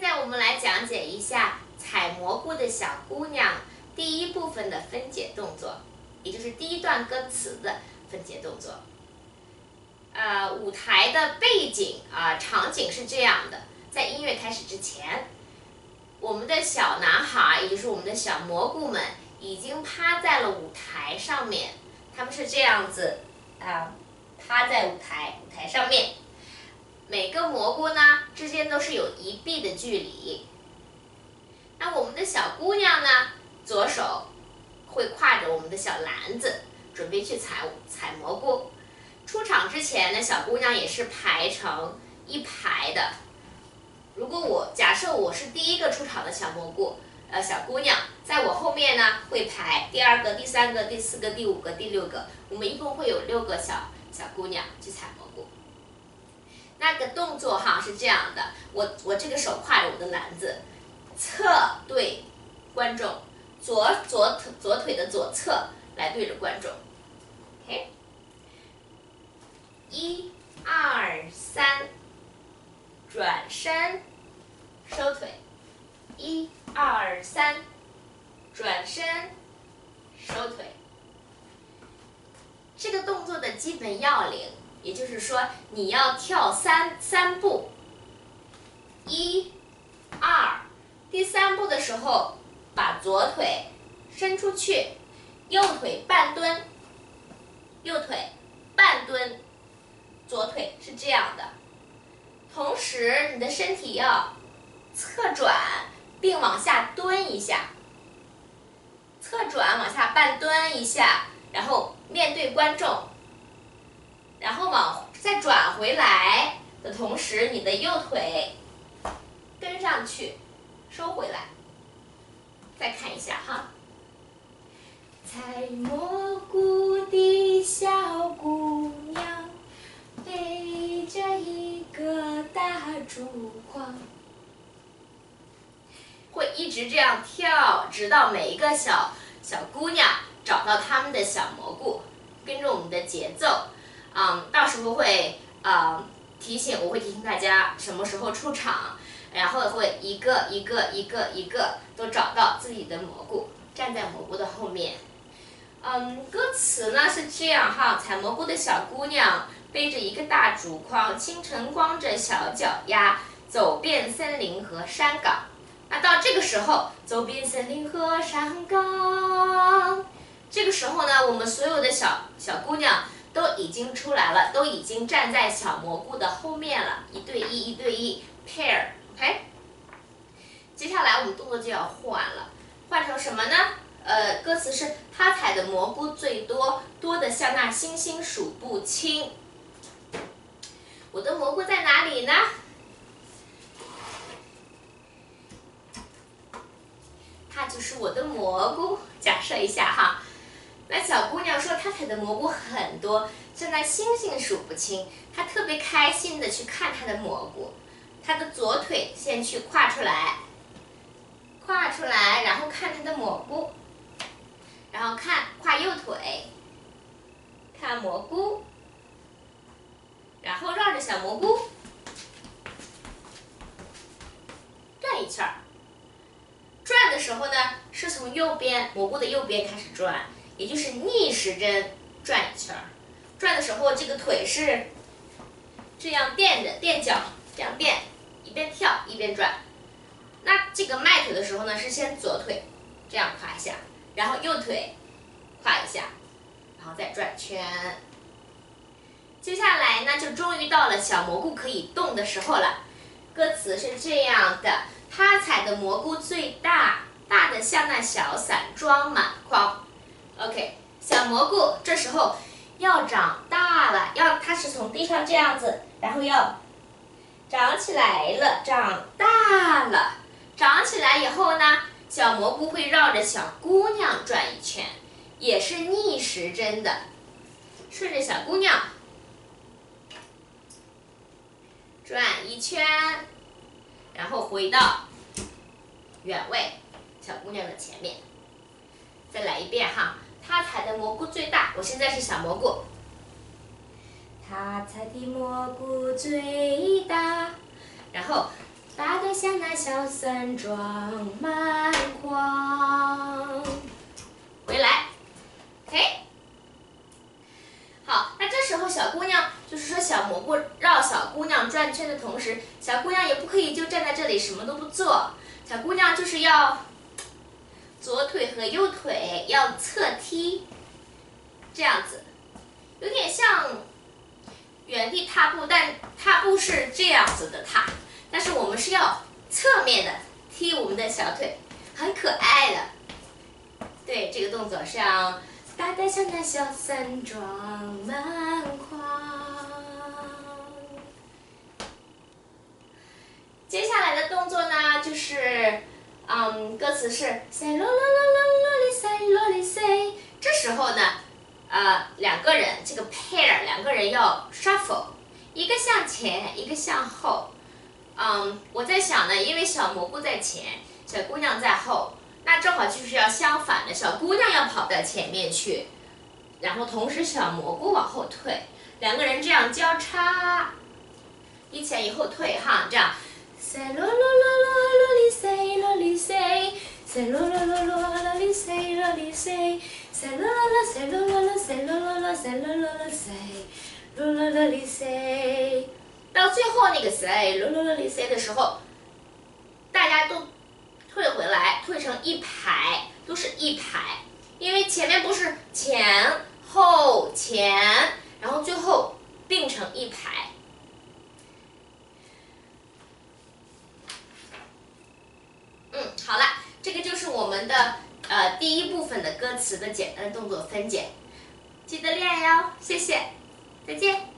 在我们来讲解一下采蘑菇的小姑娘第一部分的分解动作，也就是第一段歌词的分解动作。舞台的背景场景是这样的，在音乐开始之前，我们的小男孩，也就是我们的小蘑菇们，已经趴在了舞台上面。他们是这样子趴在舞台上面。每个蘑菇呢之间都是有1臂的距离。那我们的小姑娘呢，左手会挎着我们的小篮子，准备去采蘑菇。出场之前呢，小姑娘也是排成一排的。如果假设我是第一个出场的小姑娘，在我后面呢会排第2个、第3个、第4个、第5个、第6个，我们一共会有6个小姑娘去采蘑菇。那个动作是这样的，我这个手挎着我的篮子，侧对观众，左腿的左侧来对着观众。OK， 1、2、3，转身，收腿。1、2、3，转身，收腿。这个动作的基本要领，也就是说你要跳三步。1、2，第3步的时候，把左腿伸出去，右腿半蹲，右腿半蹲，左腿是这样的。同时，你的身体要侧转，并往下蹲一下。侧转往下半蹲一下，然后面对观众，然后再转回来的同时，你的右腿跟上去，收回来。再看一下采蘑菇的小姑娘，背着一个大竹筐，会一直这样跳，直到每一个小姑娘找到她们的小蘑菇，跟着我们的节奏。到时候会我会提醒大家什么时候出场，然后会一个都找到自己的蘑菇，站在蘑菇的后面。歌词呢是这样采蘑菇的小姑娘背着一个大竹筐，清晨光着小脚丫，走遍森林和山岗。那到这个时候，走遍森林和山岗，这个时候呢，我们所有的小姑娘都已经出来了，都已经站在小蘑菇的后面了，1对1 pair， OK。接下来我们动作就要换了，换成什么呢？歌词是他采的蘑菇最多，多得像那星星数不清。我的蘑菇在哪里呢？它就是我的蘑菇。假设一下那小姑娘说她采的蘑菇很多，像那星星数不清。她特别开心的去看她的蘑菇。她的左腿先去跨出来，然后看她的蘑菇，然后跨右腿，看蘑菇，然后绕着小蘑菇转一圈儿。转的时候呢，是从蘑菇的右边开始转，也就是逆时针转一圈儿。转的时候，这个腿是这样垫脚，这样垫，一边跳一边转。那这个迈腿的时候呢，是先左腿这样跨一下，然后右腿跨一下，然后再转圈。接下来呢，就终于到了小蘑菇可以动的时候了。歌词是这样的，他采的蘑菇最大，大的像那小伞装满筐。OK， 小蘑菇这时候要长大了，它是从地上这样子，然后要长起来了，长大了。长起来以后呢，小蘑菇会绕着小姑娘转一圈，也是逆时针的，顺着小姑娘转一圈，然后回到原位，小姑娘的前面。再来一遍她采的蘑菇最大，我现在是小蘑菇。她采的蘑菇最大，然后大得像那小山庄满筐。回来 ，OK。好，那这时候小姑娘就是说小蘑菇绕小姑娘转圈的同时，小姑娘也不可以就站在这里什么都不做，小姑娘就是要左腿和右腿要侧踢，这样子，有点像原地踏步，但踏步是这样子的踏，但是我们是要侧面的踢我们的小腿，很可爱的。对，这个动作是要大得像那小山庄满筐。接下来的动作呢，就是歌词是塞罗罗罗罗里塞罗里塞。这时候呢，两个人这个 pair 两个人要 shuffle， 一个向前，一个向后。我在想呢，因为小蘑菇在前，小姑娘在后，那正好就是要相反的，小姑娘要跑到前面去，然后同时小蘑菇往后退，两个人这样交叉，一前一后退哈，这样。塞罗罗罗罗里塞罗里塞，塞罗罗罗罗里塞罗里塞，塞罗罗罗塞罗罗罗塞罗罗罗塞罗罗罗塞罗罗罗里塞。到最后那个塞罗罗罗里塞的时候，大家都退回来，退成一排，都是一排，因为前面不是前后前，然后最后并成一排。好了，这个就是我们的第一部分的歌词的简单动作分解，记得练哟，谢谢，再见。